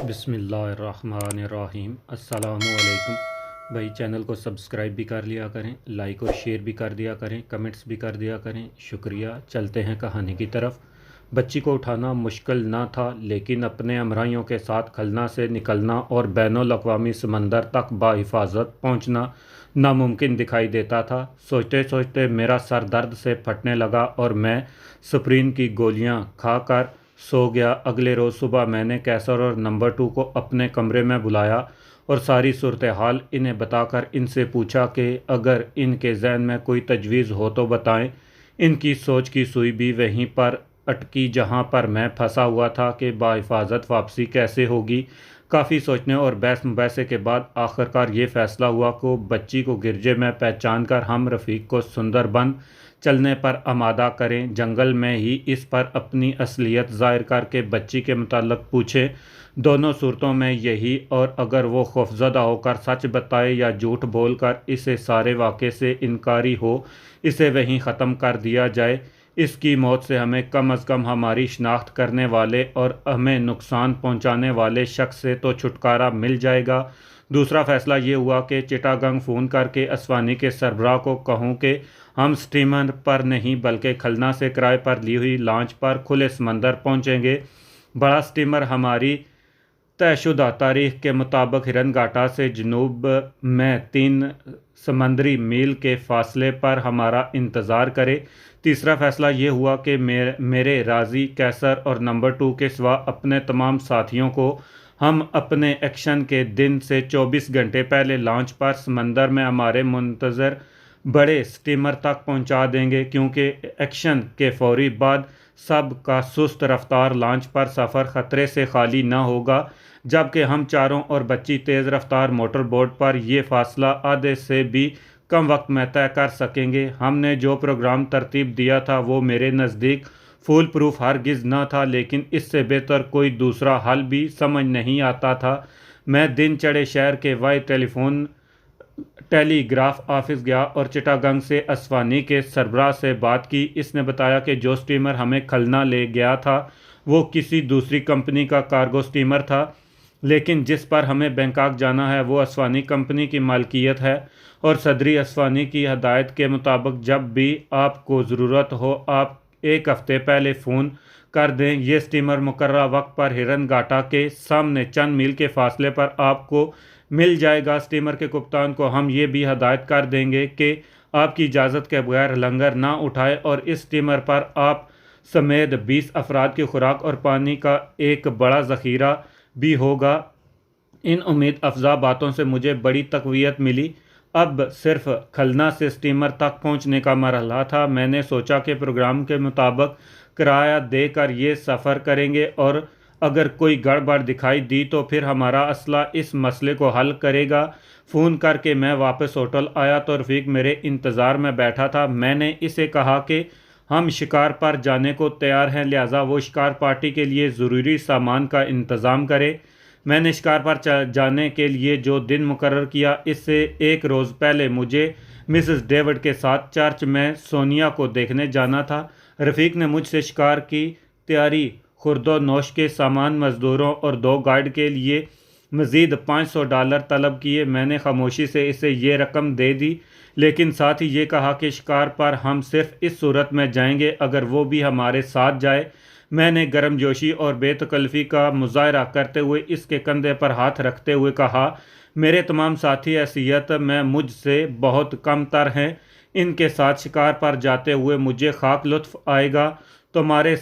बिस्मिल्लाहिर्रहमानिर्रहीम। अस्सलामुअलैकुम। भाई चैनल को सब्सक्राइब भी कर लिया करें, लाइक और शेयर भी कर दिया करें, कमेंट्स भी कर दिया करें, शुक्रिया। चलते हैं कहानी की तरफ। बच्ची को उठाना मुश्किल ना था, लेकिन अपने हमराहियों के साथ खलना से निकलना और बैनुल अक़वामी समंदर तक बाहिफाजत पहुंचना नामुमकिन दिखाई देता था। सोचते सोचते मेरा सर दर्द से फटने लगा और मैं स्प्रिन की गोलियां खाकर सो गया। अगले रोज़ सुबह मैंने कैसर और नंबर 2 को अपने कमरे में बुलाया और सारी सूरत हाल इन्हें बताकर इनसे पूछा कि अगर इनके जहन में कोई तजवीज़ हो तो बताएं। इनकी सोच की सुई भी वहीं पर अटकी जहां पर मैं फंसा हुआ था कि बाहिफाजत वापसी कैसे होगी। काफ़ी सोचने और बहस मुबहसे के बाद आखिरकार ये फ़ैसला हुआ कि बच्ची को गिरजे में पहचान कर हम रफ़ीक को सुंदरबन चलने पर आमादा करें। जंगल में ही इस पर अपनी असलियत ज़ाहिर करके बच्ची के मुताल्लिक़ पूछें। दोनों सूरतों में यही, और अगर वो खौफज़दा होकर सच बताए या झूठ बोलकर इसे सारे वाक़े से इनकारी हो, इसे वहीं ख़त्म कर दिया जाए। इसकी मौत से हमें कम अज़ कम हमारी शनाख्त करने वाले और हमें नुकसान पहुंचाने वाले शख्स से तो छुटकारा मिल जाएगा। दूसरा फ़ैसला ये हुआ कि चिटागंग फ़ोन करके असवानी के सरबराह को कहूँ कि हम स्टीमर पर नहीं बल्कि खलना से किराए पर ली हुई लॉन्च पर खुले समंदर पहुँचेंगे। बड़ा स्टीमर हमारी तयशुदा तारीख के मुताबिक हिरन घाटा से जनूब में 3 समंदरी मील के फासले पर हमारा इंतज़ार करे। तीसरा फ़ैसला ये हुआ कि मेरे राज़ी, कैसर और नंबर 2 के सिवा अपने तमाम साथियों को हम अपने एक्शन के दिन से 24 घंटे पहले लॉन्च पर समंदर में हमारे मुंतज़र बड़े स्टीमर तक पहुंचा देंगे, क्योंकि एक्शन के फौरी बाद सब का सुस्त रफ्तार लॉन्च पर सफ़र ख़तरे से खाली न होगा, जबकि हम चारों और बच्ची तेज़ रफ्तार मोटर बोट पर यह फ़ासला आधे से भी कम वक्त में तय कर सकेंगे। हमने जो प्रोग्राम तरतीब दिया था वो मेरे नज़दीक फूल प्रूफ हरगिज़ न था, लेकिन इससे बेहतर कोई दूसरा हल भी समझ नहीं आता था। मैं दिन चढ़े शहर के वाई टेलीग्राफ ऑफिस गया और चिटागंग से असवानी के सरबराह से बात की। इसने बताया कि जो स्टीमर हमें खलना ले गया था वो किसी दूसरी कंपनी का कार्गो स्टीमर था, लेकिन जिस पर हमें बैंकॉक जाना है वो असवानी कंपनी की मालकियत है, और सदरी असवानी की हदायत के मुताबिक जब भी आपको ज़रूरत हो आप 1 हफ़्ते पहले फ़ोन कर दें। ये स्टीमर मुकर्रर वक्त पर हिरन घाटा के सामने चंद मील के फासले पर आपको मिल जाएगा। स्टीमर के कप्तान को हम ये भी हदायत कर देंगे कि आपकी इजाज़त के बगैर लंगर ना उठाए, और इस स्टीमर पर आप समेत 20 अफराद की खुराक और पानी का एक बड़ा ज़ख़ीरा भी होगा। इन उम्मीद अफजा बातों से मुझे बड़ी तक़वियत मिली। अब सिर्फ खलना से स्टीमर तक पहुंचने का मरहला था। मैंने सोचा कि प्रोग्राम के मुताबिक किराया देकर ये सफ़र करेंगे, और अगर कोई गड़बड़ दिखाई दी तो फिर हमारा असला इस मसले को हल करेगा। फ़ोन करके मैं वापस होटल आया तो रफ़ीक मेरे इंतज़ार में बैठा था। मैंने इसे कहा कि हम शिकार पर जाने को तैयार हैं, लिहाजा वो शिकार पार्टी के लिए ज़रूरी सामान का इंतज़ाम करे। मैंने शिकार पर जाने के लिए जो दिन मुकर्रर किया, इससे 1 रोज़ पहले मुझे मिसेस डेविड के साथ चर्च में सोनिया को देखने जाना था। रफ़ीक ने मुझसे शिकार की तैयारी, खुर्दो नोश के सामान, मज़दूरों और 2 गाइड के लिए मज़ीद $500 तलब किए। मैंने खामोशी से इसे ये रकम दे दी, लेकिन साथ ही ये कहा कि शिकार पर हम सिर्फ इस सूरत में जाएंगे अगर वो भी हमारे साथ जाए। मैंने गर्मजोशी और बेतकल्फ़ी का मुज़ाहरा करते हुए इसके कंधे पर हाथ रखते हुए कहा, मेरे तमाम साथी हैसियत में मुझसे बहुत कम तर हैं। इनके साथ शिकार पर जाते हुए मुझे खाक लुत्फ़ आएगा। तुम्हारा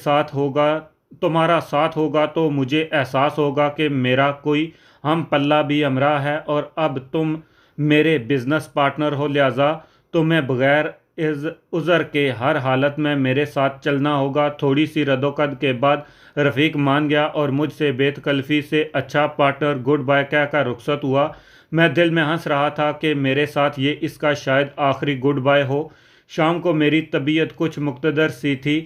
साथ होगा तो मुझे एहसास होगा कि मेरा कोई हम पल्ला भी हमरा है, और अब तुम मेरे बिज़नेस पार्टनर हो, लिहाजा तुम्हें बग़ैर इस उज़र के हर हालत में मेरे साथ चलना होगा। थोड़ी सी रद्दोकद के बाद रफ़ीक मान गया और मुझसे बेतकल्फ़ी से अच्छा पार्टनर, गुड बाय कहकर रुखसत हुआ। मैं दिल में हंस रहा था कि मेरे साथ ये इसका शायद आखिरी गुड बाय हो। शाम को मेरी तबीयत कुछ मुक्तदर सी थी।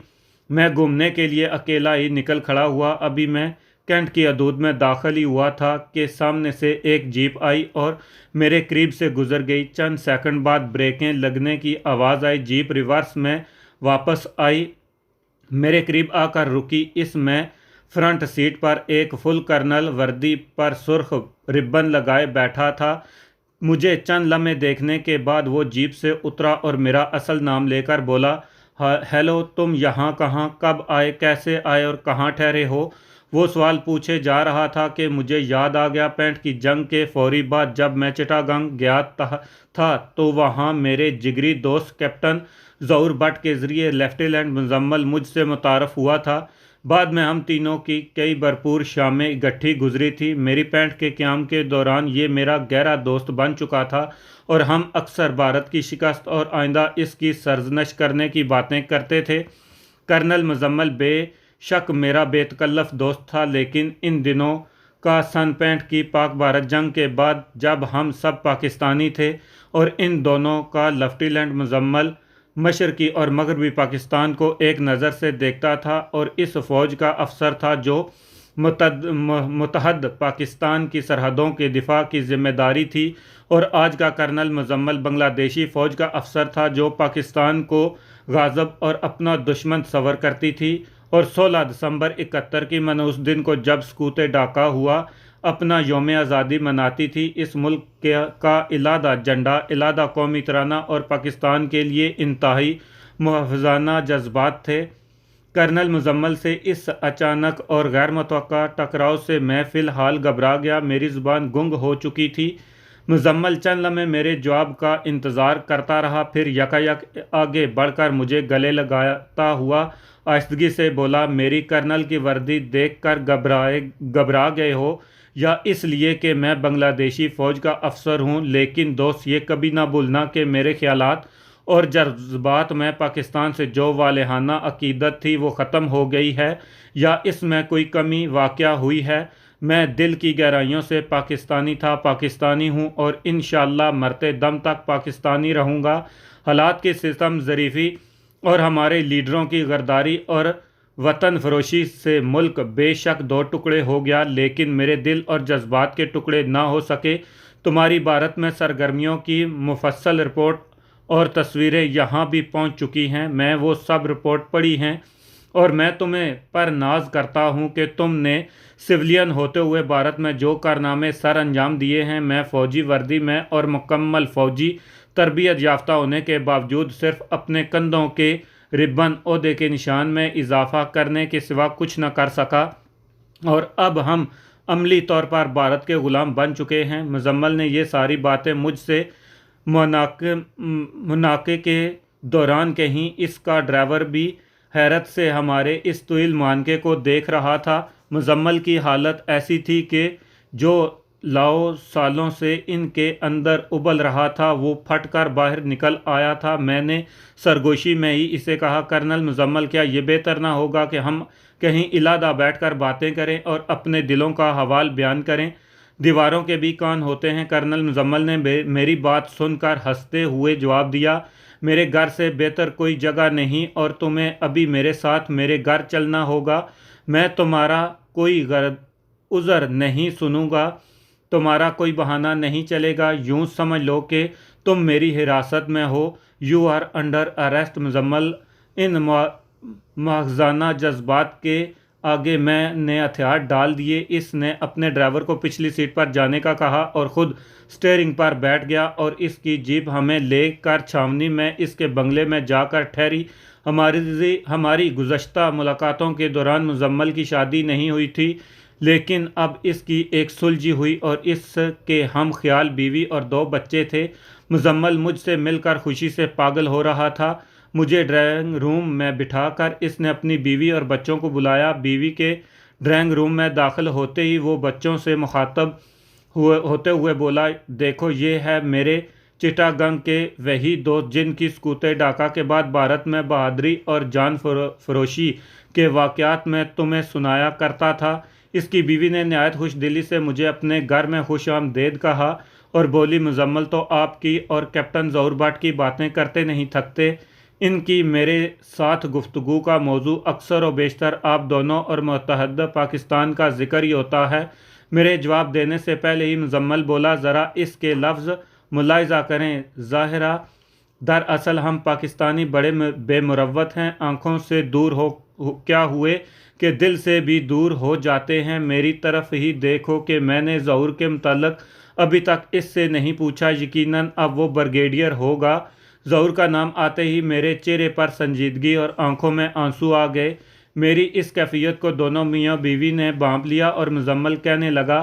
मैं घूमने के लिए अकेला ही निकल खड़ा हुआ। अभी मैं कैंट की हदूद में दाखिल ही हुआ था कि सामने से एक जीप आई और मेरे करीब से गुजर गई। चंद सेकंड बाद ब्रेकें लगने की आवाज़ आई। जीप रिवर्स में वापस आई, मेरे करीब आकर रुकी। इसमें फ्रंट सीट पर एक फुल कर्नल वर्दी पर सुर्ख रिबन लगाए बैठा था। मुझे चंद लम्हे देखने के बाद वो जीप से उतरा और मेरा असल नाम लेकर बोला, हेलो, तुम यहाँ कहाँ, कब आए, कैसे आए और कहाँ ठहरे हो? वो सवाल पूछे जा रहा था कि मुझे याद आ गया पैंट की जंग के फौरी बाद जब मैं चिटागंग गया था तो वहाँ मेरे जिगरी दोस्त कैप्टन ज़ऊर भट्ट के ज़रिए लेफ्टिनेंट मुजम्मल मुझसे मुतारफ़ हुआ था। बाद में हम तीनों की कई भरपूर शामें इकट्ठी गुजरी थी। मेरी पैंट के क़याम के दौरान ये मेरा गहरा दोस्त बन चुका था और हम अक्सर भारत की शिकस्त और आइंदा इसकी सरजनश करने की बातें करते थे। कर्नल मुजम्मल बेशक मेरा बेतकल्लफ दोस्त था, लेकिन इन दिनों का सन 65 की पाक भारत जंग के बाद जब हम सब पाकिस्तानी थे और इन दोनों का लेफ्टिनेंट मुजम्मल मशरकी और मगरबी पाकिस्तान को एक नज़र से देखता था और इस फ़ौज का अफसर था जो मुतहद पाकिस्तान की सरहदों के दिफा की जिम्मेदारी थी, और आज का कर्नल मुजम्मल बांग्लादेशी फ़ौज का अफसर था जो पाकिस्तान को गाज़ब और अपना दुश्मन तस्वर करती थी। और 16 दिसंबर 71 की मनहूस दिन को जब सकूत डाका हुआ अपना यौम आज़ादी मनाती थी, इस मुल्क का इलादा झंडा, इलादा कौमी तराना और पाकिस्तान के लिए इंतहाई मुहफ़्फ़ज़ाना जज्बात थे। कर्नल मुजम्मल से इस अचानक और गैर मुतवक्का टकराव से मैं फ़िलहाल घबरा गया। मेरी ज़ुबान गुंग हो चुकी थी। मुजम्मल चंद लम्हे मेरे जवाब का इंतज़ार करता रहा, फिर यकायक आगे बढ़कर मुझे गले लगाता हुआ आहिस्तगी से बोला, मेरी कर्नल की वर्दी देखकर घबरा गए हो या इसलिए कि मैं बांग्लादेशी फ़ौज का अफसर हूँ? लेकिन दोस्त, ये कभी ना भूलना कि मेरे ख्यालात और जज्बात में पाकिस्तान से जो वालेहाना अकीदत थी वो ख़त्म हो गई है, या इसमें कोई कमी वाक़या हुई है। मैं दिल की गहराइयों से पाकिस्तानी था, पाकिस्तानी हूँ और इंशाअल्लाह मरते दम तक पाकिस्तानी रहूँगा। हालात की सितम ज़रीफ़ी और हमारे लीडरों की गद्दारी और वतन फरोशी से मुल्क बेशक दो टुकड़े हो गया, लेकिन मेरे दिल और जज्बात के टुकड़े ना हो सके। तुम्हारी भारत में सरगर्मियों की मुफस्सल रिपोर्ट और तस्वीरें यहाँ भी पहुँच चुकी हैं। मैं वो सब रिपोर्ट पढ़ी हैं और मैं तुम्हें पर नाज करता हूँ कि तुमने सिविलियन होते हुए भारत में जो कारनामे सर अंजाम दिए हैं। मैं फ़ौजी वर्दी में और मुकम्मल फ़ौजी तरबियत याफ्ता होने के बावजूद सिर्फ अपने कंधों के रिबन ओहदे के निशान में इजाफा करने के सिवा कुछ न कर सका, और अब हम अमली तौर पर भारत के ग़ुलाम बन चुके हैं। मुजम्मल ने ये सारी बातें मुझसे मुनाके के दौरान कहीं। इसका ड्राइवर भी हैरत से हमारे इस तुइल मानके को देख रहा था। मुजम्मल की हालत ऐसी थी कि जो लाओ सालों से इनके अंदर उबल रहा था वो फट कर बाहर निकल आया था। मैंने सरगोशी में ही इसे कहा, कर्नल मुजम्मल, क्या ये बेहतर ना होगा कि हम कहीं इलादा बैठकर बातें करें और अपने दिलों का हवाल बयान करें? दीवारों के भी कान होते हैं। कर्नल मुजम्मल ने मेरी बात सुनकर हंसते हुए जवाब दिया, मेरे घर से बेहतर कोई जगह नहीं और तुम्हें अभी मेरे साथ मेरे घर चलना होगा। मैं तुम्हारा कोई उज़र नहीं सुनूंगा, तुम्हारा कोई बहाना नहीं चलेगा। यूँ समझ लो कि तुम मेरी हिरासत में हो। You are under arrest. मुजम्मल इन महज़ाना जज्बात के आगे मैंने हथियार डाल दिए। इसने अपने ड्राइवर को पिछली सीट पर जाने का कहा और ख़ुद स्टीयरिंग पर बैठ गया और इसकी जीप हमें लेकर छावनी में इसके बंगले में जाकर ठहरी। हमारी गुज़श्ता मुलाकातों के दौरान मुजम्मल की शादी नहीं हुई थी, लेकिन अब इसकी एक सुलझी हुई और इसके हम ख्याल बीवी और 2 बच्चे थे। मुजम्मल मुझसे मिलकर खुशी से पागल हो रहा था। मुझे ड्राइंग रूम में बिठाकर इसने अपनी बीवी और बच्चों को बुलाया। बीवी के ड्राइंग रूम में दाखिल होते ही वो बच्चों से मुखातब होते हुए बोला, देखो ये है मेरे चिटागंग के वही दोस्त जिनकी सकूत डाका के बाद भारत में बहादुरी और जान फरोशी के वाक़यात में तुम्हें सुनाया करता था। इसकी बीवी ने नहायत खुश दिली से मुझे अपने घर में खुश आमदेद कहा और बोली, मुजम्मल तो आपकी और कैप्टन ज़ऊर भट्ट की बातें करते नहीं थकते। इनकी मेरे साथ गुफ्तगू का मौजू अक्सर व बेशतर आप दोनों और मुत्तहदा पाकिस्तान का जिक्र ही होता है। मेरे जवाब देने से पहले ही मुजम्मल बोला, ज़रा इसके लफ्ज़ मुलाहिज़ा करें। ज़ाहिरा दरअसल हम पाकिस्तानी बड़े बेमुरव्वत हैं। आँखों से दूर हो क्या हुए कि दिल से भी दूर हो जाते हैं। मेरी तरफ ही देखो कि मैंने ज़हूर के मुताल्लिक अभी तक इससे नहीं पूछा। यकीनन अब वो ब्रिगेडियर होगा। ज़हूर का नाम आते ही मेरे चेहरे पर संजीदगी और आंखों में आंसू आ गए। मेरी इस कैफियत को दोनों मियाँ बीवी ने भांप लिया और मुजम्मल कहने लगा,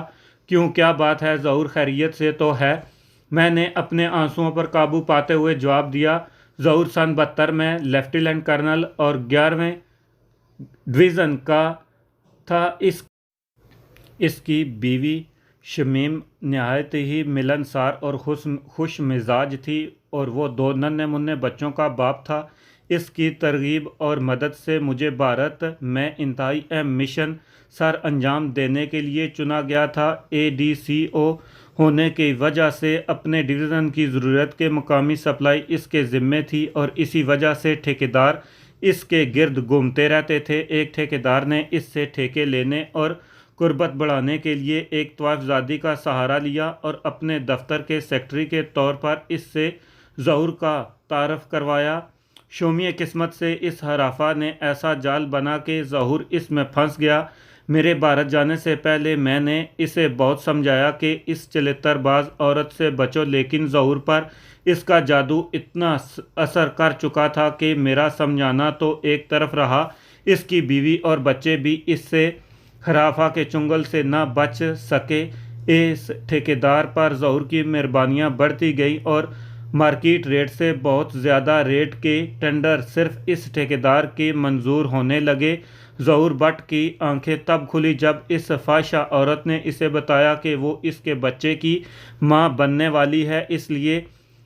क्यों, क्या बात है ज़हूर, खैरियत से तो है? मैंने अपने आंसुओं पर काबू पाते हुए जवाब दिया, ज़हूर सन 72 में लेफ्टिनेंट कर्नल और 11वें डिवीज़न का था। इसकी बीवी शमीम नहायत ही मिलनसार और खुश मिजाज थी और वो 2 नन्हे मुन्ने बच्चों का बाप था। इसकी तरगीब और मदद से मुझे भारत में इंतहाई अहम मिशन सर अंजाम देने के लिए चुना गया था। ADCO होने की वजह से अपने डिवीज़न की ज़रूरत के मुकामी सप्लाई इसके ज़िम्मे थी और इसी वजह से ठेकेदार इसके गिर्द घूमते रहते थे। एक ठेकेदार ने इससे ठेके लेने और कुर्बत बढ़ाने के लिए एक तवाफ़ज़ादी का सहारा लिया और अपने दफ्तर के सेक्रेटरी के तौर पर इससे ज़हूर का तारफ़ करवाया। शोमिय किस्मत से इस हराफा ने ऐसा जाल बना कि ज़हूर इसमें फंस गया। मेरे भारत जाने से पहले मैंने इसे बहुत समझाया कि इस चलित्रबाज औरत से बचो, लेकिन ज़हूर पर इसका जादू इतना असर कर चुका था कि मेरा समझाना तो एक तरफ रहा, इसकी बीवी और बच्चे भी इससे हराफा के चुंगल से न बच सके। इस ठेकेदार पर ज़हूर की मेहरबानियाँ बढ़ती गई और मार्केट रेट से बहुत ज़्यादा रेट के टेंडर सिर्फ इस ठेकेदार के मंजूर होने लगे। ज़हूर भट्ट की आंखें तब खुली जब इस फाहिशा औरत ने इसे बताया कि वो इसके बच्चे की मां बनने वाली है, इसलिए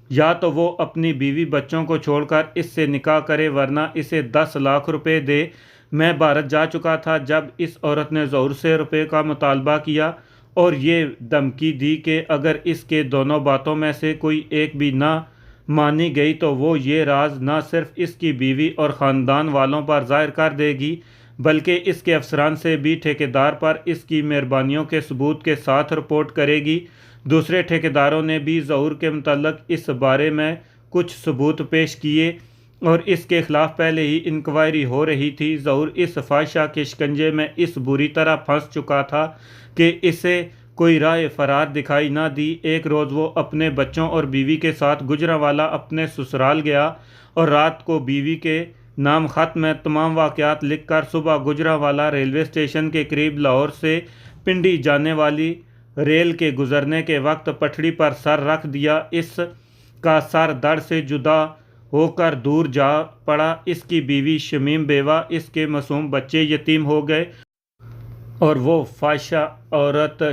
या तो वो अपनी बीवी बच्चों को छोड़कर इससे निकाह करे वरना इसे 10 लाख रुपए दे। मैं भारत जा चुका था जब इस औरत ने ज़हूर से रुपए का मुतालबा किया और ये धमकी दी कि अगर इसके दोनों बातों में से कोई एक भी ना मानी गई तो वो ये राज ना सिर्फ इसकी बीवी और ख़ानदान वालों पर ज़ाहिर कर देगी बल्कि इसके अफसरान से भी ठेकेदार पर इसकी मेहरबानियों के सबूत के साथ रिपोर्ट करेगी। दूसरे ठेकेदारों ने भी ज़हूर के मुताल्लिक इस बारे में कुछ सबूत पेश किए और इसके खिलाफ पहले ही इंक्वायरी हो रही थी। ज़हूर इस फाहिशा के शिकंजे में इस बुरी तरह फंस चुका था कि इसे कोई राह फरार दिखाई ना दी। एक रोज़ वो अपने बच्चों और बीवी के साथ गुजरांवाला अपने ससुराल गया और रात को बीवी के नाम ख़त में तमाम वाक़यात लिखकर सुबह गुजरांवाला रेलवे स्टेशन के करीब लाहौर से पिंडी जाने वाली रेल के गुजरने के वक्त पटड़ी पर सर रख दिया। इसका सर धड़ से जुदा होकर दूर जा पड़ा। इसकी बीवी शमीम बेवा, इसके मासूम बच्चे यतीम हो गए और वो फाहिशा औरत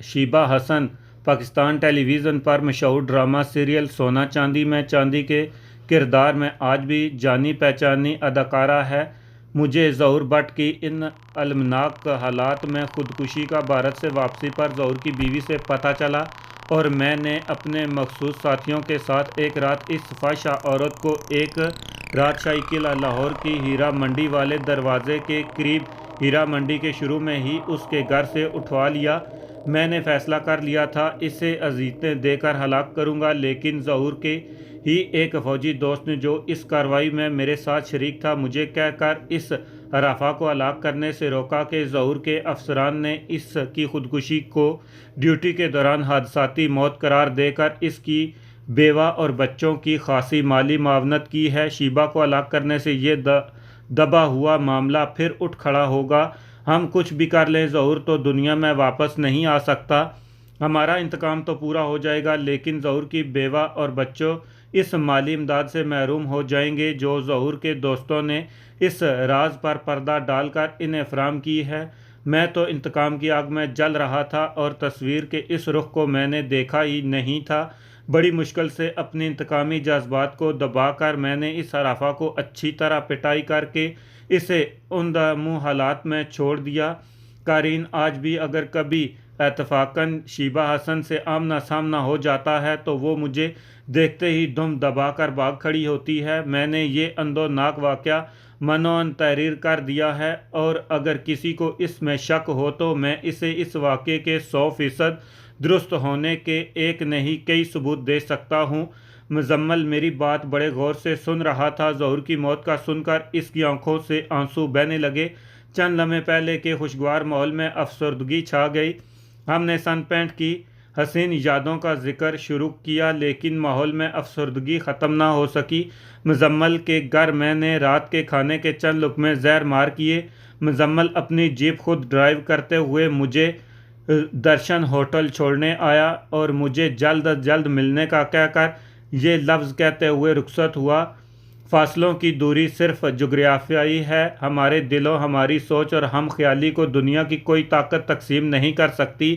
शीबा हसन पाकिस्तान टेलीविज़न पर मशहूर ड्रामा सीरियल सोना चांदी में चांदी के किरदार में आज भी जानी पहचानी अदाकारा है। मुझे ज़हूर भट्ट की इन अलमनाक हालात में ख़ुदकुशी का भारत से वापसी पर ज़हूर की बीवी से पता चला और मैंने अपने मखसूस साथियों के साथ एक रात इस फाहिशा औरत को एक रात शाही किला लाहौर की हीरा मंडी वाले दरवाज़े के करीब हीरा मंडी के शुरू में ही उसके घर से उठवा लिया। मैंने फ़ैसला कर लिया था इसे अज़ीज़ें देकर हलाक करूँगा, लेकिन ज़हूर के ही एक फ़ौजी दोस्त ने जो इस कार्रवाई में मेरे साथ शरीक था मुझे कहकर इस हराफा को हलाक करने से रोका कि ज़हूर के अफसरान ने इसकी ख़ुदकुशी को ड्यूटी के दौरान हादसाती मौत करार देकर इसकी बेवा और बच्चों की खासी माली मावनत की है। शीबा को हलाक करने से ये दबा हुआ मामला फिर उठ खड़ा होगा। हम कुछ भी कर लें, ज़हूर तो दुनिया में वापस नहीं आ सकता। हमारा इंतकाम तो पूरा हो जाएगा, लेकिन ज़हूर की बेवा और बच्चों इस माली इमदाद से महरूम हो जाएंगे जो ज़हूर के दोस्तों ने इस राज पर पर्दा डालकर इन्हें फराहम की है। मैं तो इंतकाम की आग में जल रहा था और तस्वीर के इस रुख को मैंने देखा ही नहीं था। बड़ी मुश्किल से अपनी इंतकामी जज्बात को दबाकर मैंने इस हराफा को अच्छी तरह पिटाई करके इसे उन हालात में छोड़ दिया। कारीन, आज भी अगर कभी इत्तफाकन शीबा हसन से आमना सामना हो जाता है तो वो मुझे देखते ही दुम दबाकर भाग खड़ी होती है। मैंने ये अंदोनाक वाक़या मनोन तहरीर कर दिया है और अगर किसी को इसमें शक हो तो मैं इसे इस वाक़े के 100% दुरुस्त होने के एक नहीं कई सबूत दे सकता हूँ। मुजम्मल मेरी बात बड़े गौर से सुन रहा था। ज़हूर की मौत का सुनकर इसकी आंखों से आंसू बहने लगे। चंद लम्हे पहले के खुशगवार माहौल में अफसरदगी छा गई। हमने सन 65 की हसीन यादों का जिक्र शुरू किया, लेकिन माहौल में अफसरदगी ख़त्म ना हो सकी। मुजम्मल के घर मैंने रात के खाने के चंद लुक़मे ज़हर मार किए। मुजम्मल अपनी जीप खुद ड्राइव करते हुए मुझे दर्शन होटल छोड़ने आया और मुझे जल्द अज जल्द मिलने का कहकर ये लफ्ज़ कहते हुए रुखसत हुआ। फासलों की दूरी सिर्फ जोग्राफियाई है। हमारे दिलों, हमारी सोच और हम ख्याली को दुनिया की कोई ताकत तकसीम नहीं कर सकती।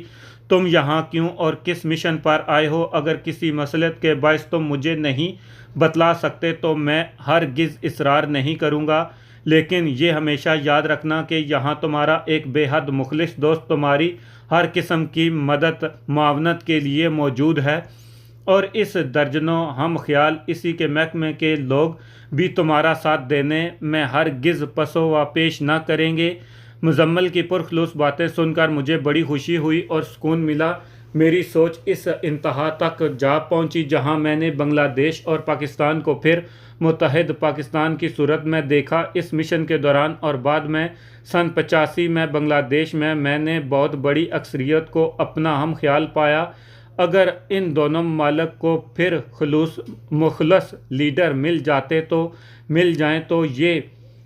तुम यहाँ क्यों और किस मिशन पर आए हो? अगर किसी मसलत के बायस तुम मुझे नहीं बतला सकते तो मैं हरगिज़ इसरार नहीं करूँगा, लेकिन ये हमेशा याद रखना कि यहाँ तुम्हारा एक बेहद मुखलिस दोस्त तुम्हारी हर किस्म की मदद मावनत के लिए मौजूद है, और इस दर्जनों हम ख्याल इसी के महकमे के लोग भी तुम्हारा साथ देने में हरगिज़ पसो व पेश न करेंगे। मुजम्मल की पुरखलूस बातें सुनकर मुझे बड़ी खुशी हुई और सुकून मिला। मेरी सोच इस इंतहा तक जा पहुंची जहां मैंने बांग्लादेश और पाकिस्तान को फिर मुत्तहिद पाकिस्तान की सूरत में देखा। इस मिशन के दौरान और बाद में सन 85 में बांग्लादेश में मैंने बहुत बड़ी अक्सरियत को अपना हम ख्याल पाया। अगर इन दोनों ममालिक को फिर मुखलस लीडर मिल जाएं तो ये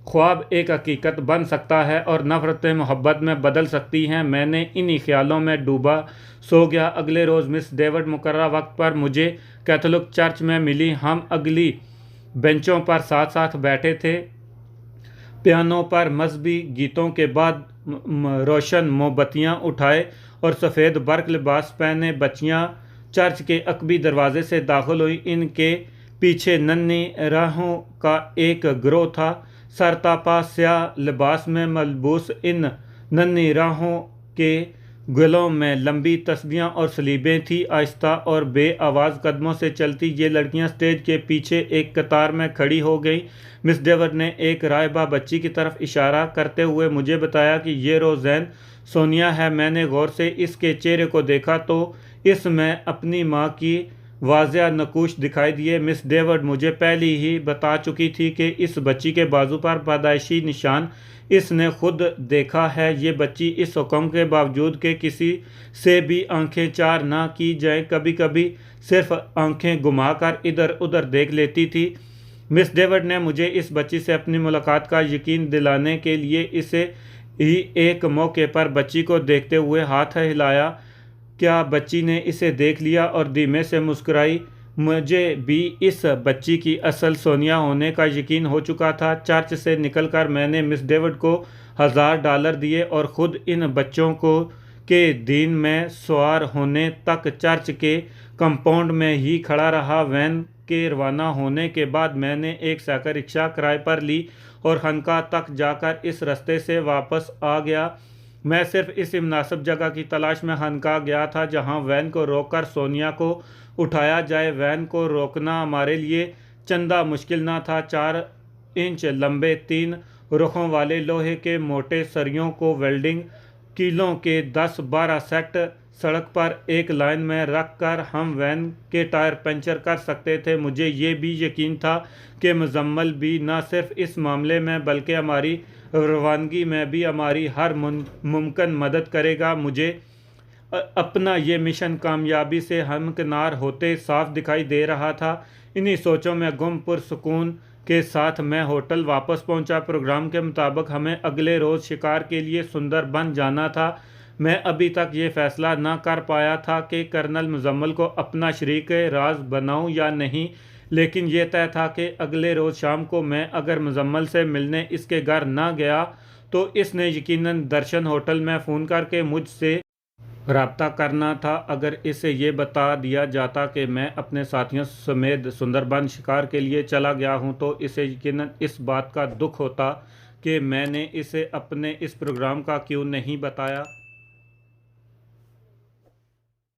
ख्वाब एक हकीकत बन सकता है और नफ़रतें मोहब्बत में बदल सकती हैं। मैंने इन्हीं ख्यालों में डूबा सो गया। अगले रोज़ मिस डेविड मुकर्रर वक्त पर मुझे कैथोलिक चर्च में मिली। हम अगली बेंचों पर साथ साथ बैठे थे। पियानो पर मजहबी गीतों के बाद रोशन मोमबत्तियाँ उठाए और सफ़ेद बर्क लिबास पहने बच्चियाँ चर्च के अकबी दरवाजे से दाखिल हुई। इनके पीछे नन्ही राहों का एक गिरोह था। सरतापा स्याह लिबास में मलबूस इन नन्ही राहों के गलों में लंबी तस्बीहें और सलीबें थी। आहिस्ता और बे आवाज़ कदमों से चलती ये लड़कियां स्टेज के पीछे एक कतार में खड़ी हो गईं। मिस डेविड ने एक रायबा बच्ची की तरफ इशारा करते हुए मुझे बताया कि ये रोज़ैन सोनिया है। मैंने गौर से इसके चेहरे को देखा तो इसमें अपनी माँ की वाज़िया नकूश दिखाई दिए। मिस डेविड मुझे पहले ही बता चुकी थी कि इस बच्ची के बाजू पर पैदाइशी निशान इसने खुद देखा है। ये बच्ची इस हुक्म के बावजूद कि किसी से भी आंखें चार ना की जाए कभी कभी सिर्फ आंखें घुमाकर इधर उधर देख लेती थी। मिस डेविड ने मुझे इस बच्ची से अपनी मुलाकात का यकीन दिलाने के लिए इसे ही एक मौके पर बच्ची को देखते हुए हाथ हिलाया। क्या बच्ची ने इसे देख लिया और धीमे से मुस्कुराई। मुझे भी इस बच्ची की असल सोनिया होने का यकीन हो चुका था। चर्च से निकलकर मैंने मिस डेविड को $1000 दिए और ख़ुद इन बच्चों को के दिन में सवार होने तक चर्च के कंपाउंड में ही खड़ा रहा। वैन के रवाना होने के बाद मैंने एक साइकिल रिक्शा किराए पर ली और खनका तक जाकर इस रास्ते से वापस आ गया। मैं सिर्फ इस मुनासिब जगह की तलाश में खनका गया था जहां वैन को रोककर सोनिया को उठाया जाए। वैन को रोकना हमारे लिए चंदा मुश्किल ना था। 4 इंच लंबे 3 रुखों वाले लोहे के मोटे सरियों को वेल्डिंग कीलों के 10-12 सेट सड़क पर एक लाइन में रख कर हम वैन के टायर पंचर कर सकते थे। मुझे ये भी यकीन था कि मुजम्मल भी न सिर्फ इस मामले में बल्कि हमारी रवानगी में भी हमारी हर मुमकिन मदद करेगा। मुझे अपना ये मिशन कामयाबी से हमकिनार होते साफ दिखाई दे रहा था। इन्हीं सोचों में गुम पुरसुकून के साथ मैं होटल वापस पहुंचा। प्रोग्राम के मुताबिक हमें अगले रोज़ शिकार के लिए सुंदरबन जाना था। मैं अभी तक ये फ़ैसला ना कर पाया था कि कर्नल मुजम्मल को अपना शरीक राज बनाऊं या नहीं, लेकिन यह तय था कि अगले रोज़ शाम को मैं अगर मुजम्मल से मिलने इसके घर ना गया तो इसने यकीनन दर्शन होटल में फ़ोन करके मुझसे रब्ता करना था। अगर इसे ये बता दिया जाता कि मैं अपने साथियों समेत सुंदरबन शिकार के लिए चला गया हूं तो इसे यकीनन इस बात का दुख होता कि मैंने इसे अपने इस प्रोग्राम का क्यों नहीं बताया।